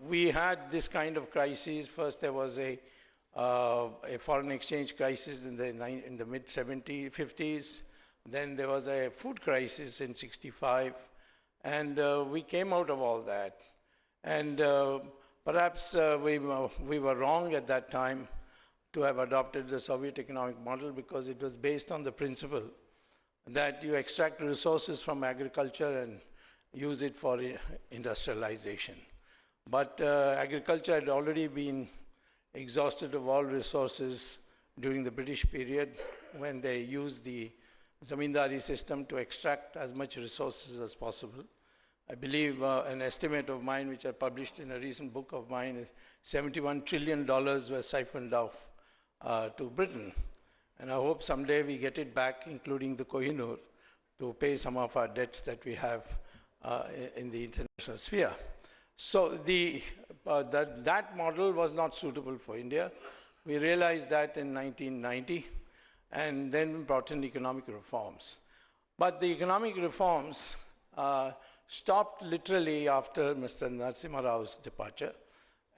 we had this kind of crisis. First, there was a foreign exchange crisis in the mid-70s, 50s. Then there was a food crisis in 65. And we came out of all that. And perhaps we were wrong at that time to have adopted the Soviet economic model, because it was based on the principle that you extract resources from agriculture and use it for industrialization. But agriculture had already been exhausted of all resources during the British period, when they used the zamindari system to extract as much resources as possible. I believe an estimate of mine, which I published in a recent book of mine, is $71 trillion were siphoned off to Britain. And I hope someday we get it back, including the Kohinoor, to pay some of our debts that we have in the international sphere. So that model was not suitable for India. We realized that in 1990, and then brought in economic reforms. But the economic reforms stopped literally after Mr. Narasimha Rao's departure.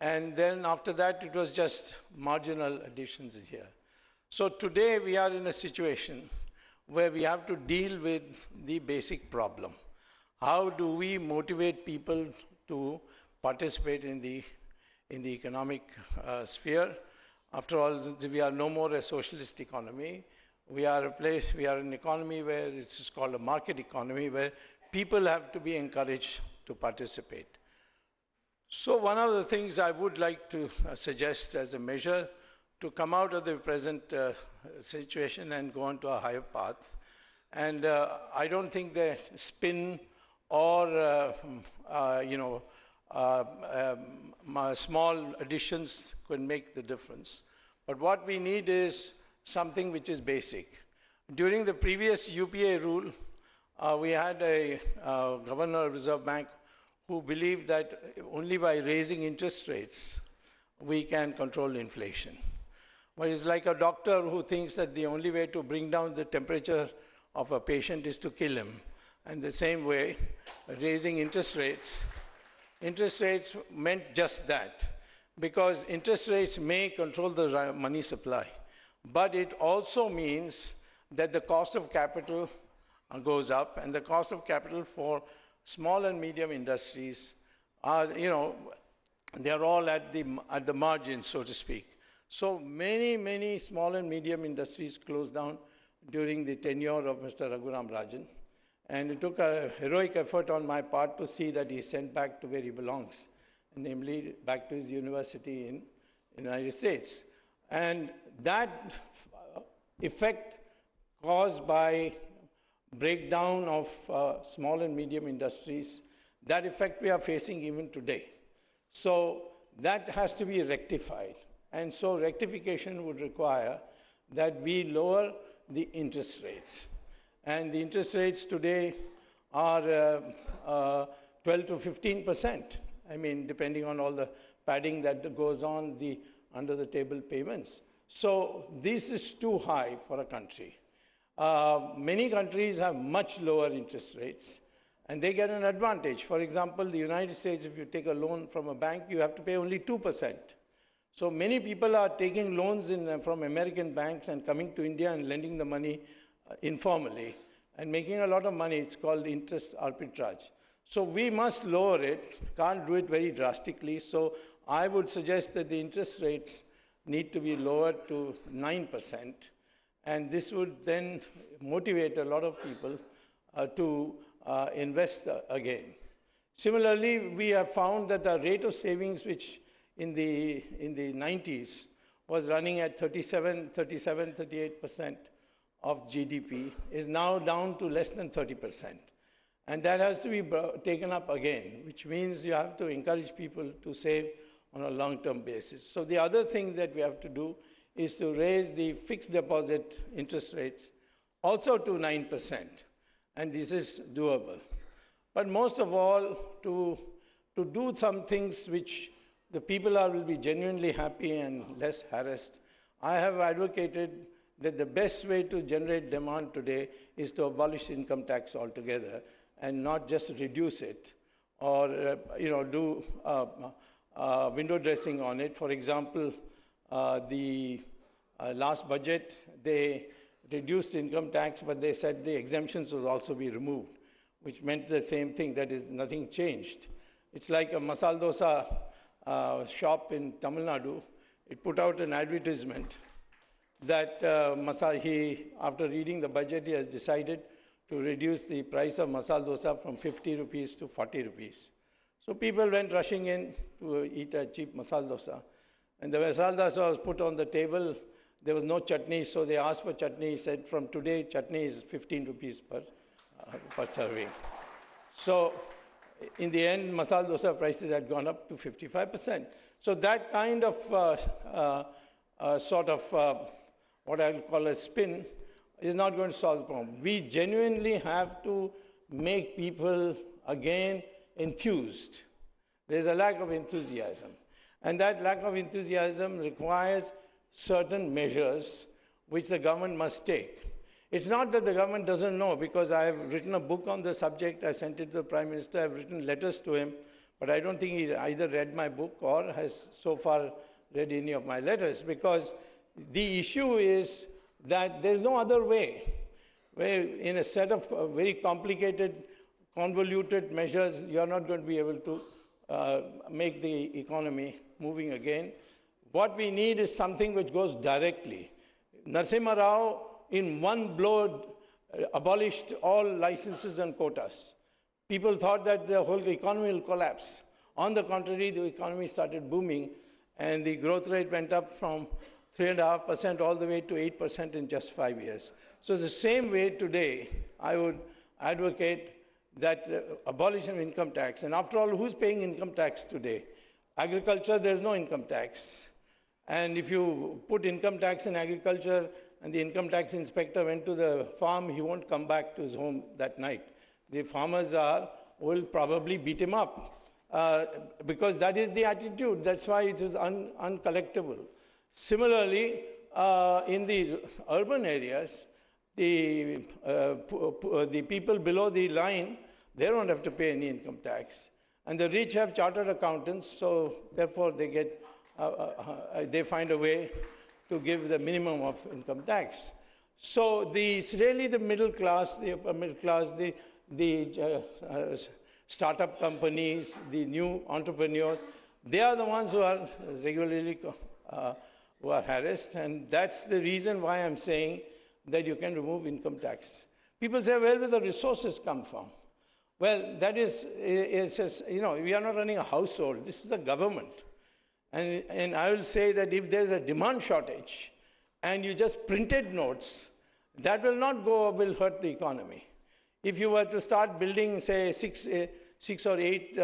And then after that, it was just marginal additions here. So today we are in a situation where we have to deal with the basic problem. How do we motivate people to participate in the economic sphere? After all, we are no more a socialist economy. We are an economy where it's called a market economy, where people have to be encouraged to participate. So one of the things I would like to suggest as a measure to come out of the present situation and go on to a higher path. And I don't think the spin or small additions could make the difference. But what we need is something which is basic. During the previous UPA rule, we had a governor of Reserve Bank who believed that only by raising interest rates we can control inflation. But it's like a doctor who thinks that the only way to bring down the temperature of a patient is to kill him. And the same way, raising interest rates meant just that, because interest rates may control the money supply, but it also means that the cost of capital goes up, and the cost of capital for small and medium industries are, they are all at the margin, so to speak. So many small and medium industries closed down during the tenure of Mr. Raghuram Rajan. And it took a heroic effort on my part to see that he's sent back to where he belongs, namely back to his university in the United States. And that effect caused by breakdown of small and medium industries, that effect we are facing even today. So that has to be rectified. And so rectification would require that we lower the interest rates. And the interest rates today are 12 to 15%. I mean, depending on all the padding that goes on, the under-the-table payments. So this is too high for a country. Many countries have much lower interest rates, and they get an advantage. For example, the United States, if you take a loan from a bank, you have to pay only 2%. So many people are taking loans from American banks and coming to India and lending the money informally and making a lot of money. It's called interest arbitrage. So we must lower it, can't do it very drastically. So I would suggest that the interest rates need to be lowered to 9%. And this would then motivate a lot of people to invest again. Similarly, we have found that the rate of savings, which in the 90s was running at 38% of GDP, is now down to less than 30%. And that has to be taken up again, which means you have to encourage people to save on a long-term basis. So the other thing that we have to do is to raise the fixed deposit interest rates also to 9%. And this is doable. But most of all, to do some things which the people will be genuinely happy and less harassed, I have advocated that the best way to generate demand today is to abolish income tax altogether and not just reduce it or do window dressing on it. For example, the last budget, they reduced income tax, but they said the exemptions will also be removed, which meant the same thing, that is, nothing changed. It's like a masala dosa shop in Tamil Nadu. It put out an advertisement that after reading the budget, he has decided to reduce the price of masala dosa from 50 rupees to 40 rupees. So people went rushing in to eat a cheap masala dosa. And the masala dosa was put on the table. There was no chutney, so they asked for chutney. He said, from today, chutney is 15 rupees per serving. So in the end, masala dosa prices had gone up to 55%. So that kind of what I'll call a spin is not going to solve the problem. We genuinely have to make people, again, enthused. There's a lack of enthusiasm. And that lack of enthusiasm requires certain measures which the government must take. It's not that the government doesn't know, because I have written a book on the subject. I sent it to the Prime Minister. I've written letters to him. But I don't think he either read my book or has so far read any of my letters, because the issue is that there's no other way. Where in a set of very complicated, convoluted measures, you're not going to be able to make the economy moving again. What we need is something which goes directly. Narasimha Rao, in one blow, abolished all licenses and quotas. People thought that the whole economy will collapse. On the contrary, the economy started booming, and the growth rate went up from 3.5% all the way to 8% in just 5 years. So the same way today, I would advocate that abolition of income tax. And after all, who's paying income tax today? Agriculture, there's no income tax. And if you put income tax in agriculture and the income tax inspector went to the farm, he won't come back to his home that night. The farmers will probably beat him up because that is the attitude. That's why it is uncollectible. Similarly, in the urban areas, the people below the line, they don't have to pay any income tax. And the rich have chartered accountants, so therefore they find a way to give the minimum of income tax. So it's really the middle class, the upper middle class, the startup companies, the new entrepreneurs, they are the ones who are regularly harassed, and that's the reason why I'm saying that you can remove income tax. People say, where will the resources come from? Well, that is, it's just, we are not running a household. This is a government. And I will say that if there's a demand shortage and you just printed notes, that will hurt the economy. If you were to start building, say, six or eight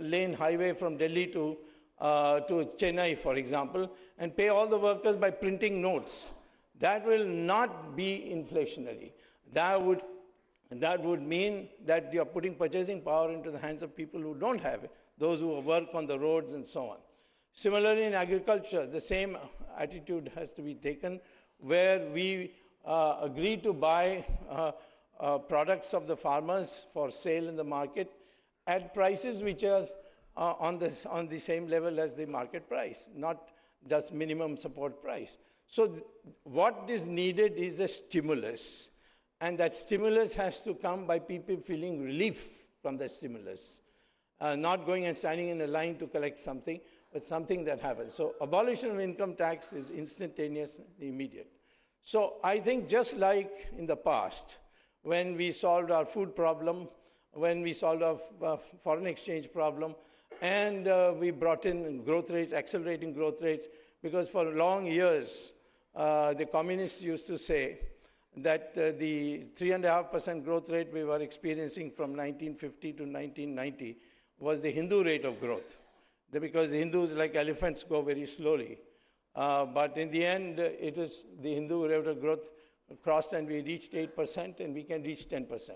lane highway from Delhi to Chennai, for example, and pay all the workers by printing notes, that will not be inflationary. That would mean that you are putting purchasing power into the hands of people who don't have it, those who work on the roads and so on. Similarly, in agriculture, the same attitude has to be taken, where we agree to buy products of the farmers for sale in the market at prices which are on the same level as the market price, not just minimum support price. So what is needed is a stimulus, and that stimulus has to come by people feeling relief from the stimulus, not going and standing in a line to collect something, but something that happens. So abolition of income tax is instantaneous and immediate. So I think just like in the past, when we solved our food problem, when we solved our foreign exchange problem, and we brought in growth rates, accelerating growth rates, because for long years, the communists used to say that the 3.5% growth rate we were experiencing from 1950 to 1990 was the Hindu rate of growth. Because the Hindus, like elephants, go very slowly. But in the end, it is the Hindu rate of growth crossed and we reached 8% and we can reach 10%.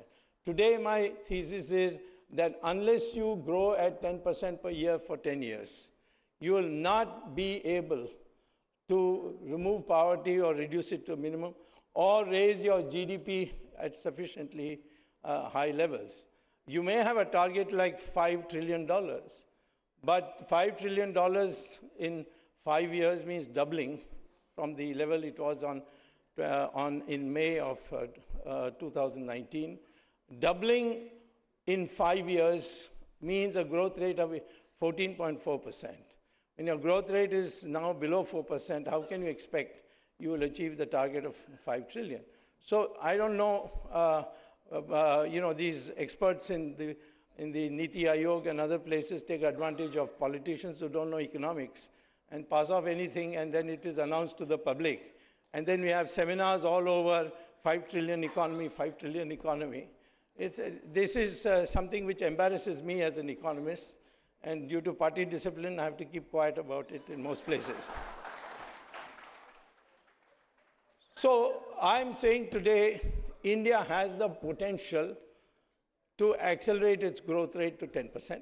Today, my thesis is that unless you grow at 10% per year for 10 years, you will not be able to remove poverty or reduce it to a minimum or raise your GDP at sufficiently high levels. You may have a target like $5 trillion, But $5 trillion in 5 years means doubling from the level it was in May of 2019. Doubling in 5 years means a growth rate of 14.4%. When your growth rate is now below 4%, how can you expect you will achieve the target of 5 trillion? So I don't know, these experts in the Niti Aayog and other places take advantage of politicians who don't know economics and pass off anything, and then it is announced to the public. And then we have seminars all over, 5 trillion economy, 5 trillion economy. This is something which embarrasses me as an economist, and due to party discipline, I have to keep quiet about it in most places. So I'm saying today, India has the potential to accelerate its growth rate to 10%.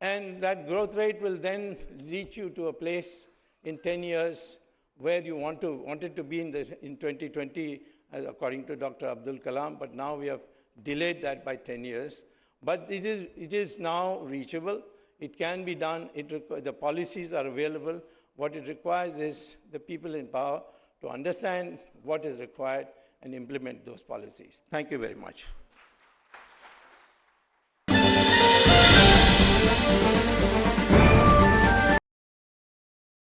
And that growth rate will then reach you to a place in 10 years where you wanted to be in 2020, according to Dr. Abdul Kalam, but now we have delayed that by 10 years. But it is now reachable. It can be done. The policies are available. What it requires is the people in power to understand what is required and implement those policies. Thank you very much.